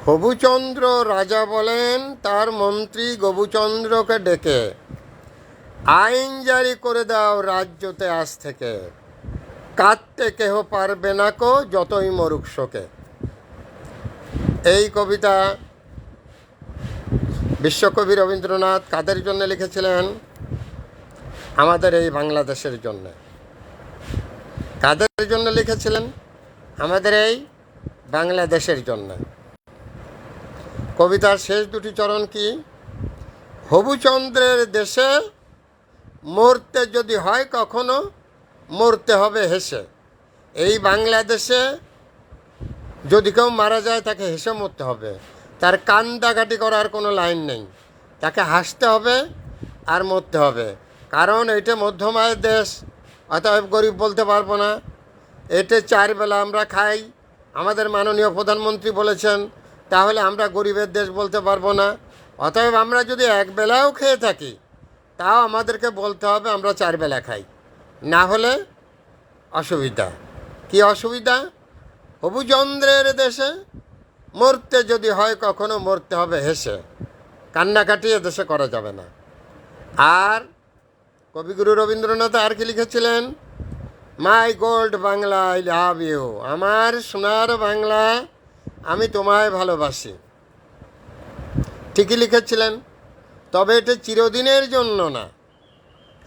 হবুচন্দ্র রাজা বলেন তার মন্ত্রী গবুচন্দ্রকে ডেকে, আইন জারি করে দাও রাজ্যতে আজ থেকে, কাঁদতে কেহ পারবে না কো যতই মরুক শোকে। এই কবিতা বিশ্বকবি রবীন্দ্রনাথ কাদের জন্য লিখেছিলেন? আমাদের এই বাংলাদেশের জন্য। কাদের জন্য লিখেছিলেন? আমাদের এই বাংলাদেশের জন্য। কবিতার শেষ দুটি চরণ কি? হবুচন্দ্রের দেশে মরতে যদি হয় কখনো, মরতে হবে হেসে। এই বাংলাদেশে যদি কেউ মারা যায় তাকে হেসে মরতে হবে, তার কান্দাকাটি করার কোনো লাইন নেই, তাকে হাসতে হবে আর মরতে হবে। কারণ এইটা মধ্যম আয়ের দেশ, অতএব গরিব বলতে পারবো না। এতে 4 বেলা আমরা খাই, আমাদের মাননীয় প্রধানমন্ত্রী বলেছেন, তাহলে আমরা গরিবের দেশ বলতে পারবো না। অতএব আমরা যদি 1 বেলাও খেয়ে থাকি তাও আমাদেরকে বলতে হবে আমরা 4 বেলা খাই, না হলে অসুবিধা। কি অসুবিধা? হবুচন্দ্রের দেশে মরতে যদি হয় কখনো, মরতে হবে হেসে, কান্নাকাটি এদেশে করা যাবে না। আর কবিগুরু রবীন্দ্রনাথ আর কি লিখেছিলেন? My gold Bangla I love you, আমার সোনার বাংলা আমি তোমায় ভালোবাসি। ঠিকই লিখেছিলেন, তবে এটা চিরদিনের জন্য না।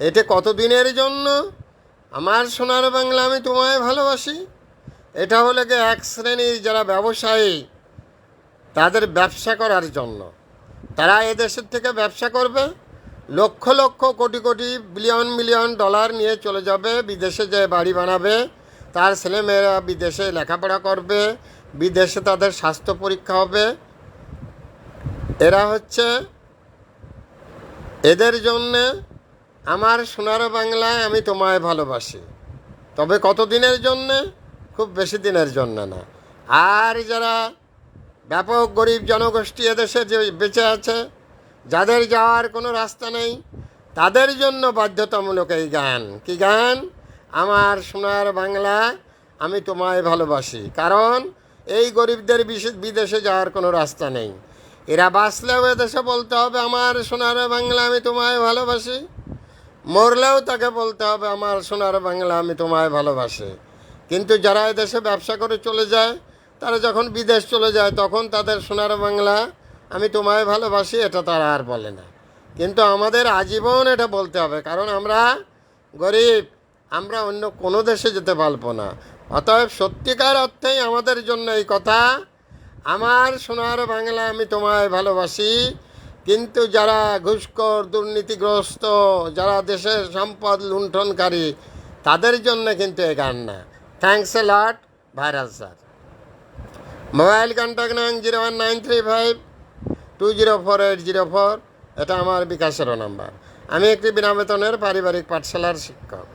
এটা কতদিনের জন্য? আমার সোনার বাংলা আমি তোমায় ভালোবাসি, এটা হলো কি এক শ্রেণীর যারা ব্যবসায়ী, তাদের ব্যবসা করার জন্য। তারা এদেশের থেকে ব্যবসা করবে, lakh lakh crore crore billion million dollar নিয়ে চলে যাবে, বিদেশে যেয়ে বাড়ি বানাবে, তার ছেলেমেয়েরা বিদেশে লেখাপড়া করবে, বিদেশে তাদের স্বাস্থ্য পরীক্ষা হবে। এরা হচ্ছে, এদের জন্যে আমার সোনার বাংলায় আমি তোমায় ভালোবাসি। তবে কত দিনের জন্যে? খুব বেশি দিনের জন্য না। আর যারা ব্যাপক গরিব জনগোষ্ঠী এদেশে যে বেঁচে আছে, যাদের যাওয়ার কোনো রাস্তা নেই, তাদের জন্য বাধ্যতামূলক এই গান। কি গান? আমার সোনার বাংলা আমি তোমায় ভালোবাসি। কারণ এই গরিবদের বিদেশে যাওয়ার কোনো রাস্তা নেই। এরা বাঁচলেও এদেশে বলতে হবে আমার সোনার বাংলা আমি তোমায় ভালোবাসি, মরলেও তাকে বলতে হবে আমার সোনার বাংলা আমি তোমায় ভালোবাসি। কিন্তু যারা এদেশে ব্যবসা করে চলে যায়, তারা যখন বিদেশ চলে যায় তখন তাদের সোনার বাংলা আমি তোমায় ভালোবাসি এটা তারা আর বলে না। কিন্তু আমাদের আজীবন এটা বলতে হবে, কারণ আমরা গরিব, আমরা অন্য কোনো দেশে যেতে পারবো না। অতএব সত্যিকার অর্থেই আমাদের জন্য এই কথা, আমার সোনার বাংলা আমি তোমায় ভালোবাসি। কিন্তু যারা ঘুষখোর, দুর্নীতিগ্রস্ত, যারা দেশের সম্পদ লুণ্ঠনকারী, তাদের জন্য কিন্তু এই গান না। Thanks a lot, viral sir. Mobile contact নাম 01935204804, এটা আমার বিকাশেরও নাম্বার। আমি একটি বিনা বেতনের পারিবারিক পাঠশালার শিক্ষক।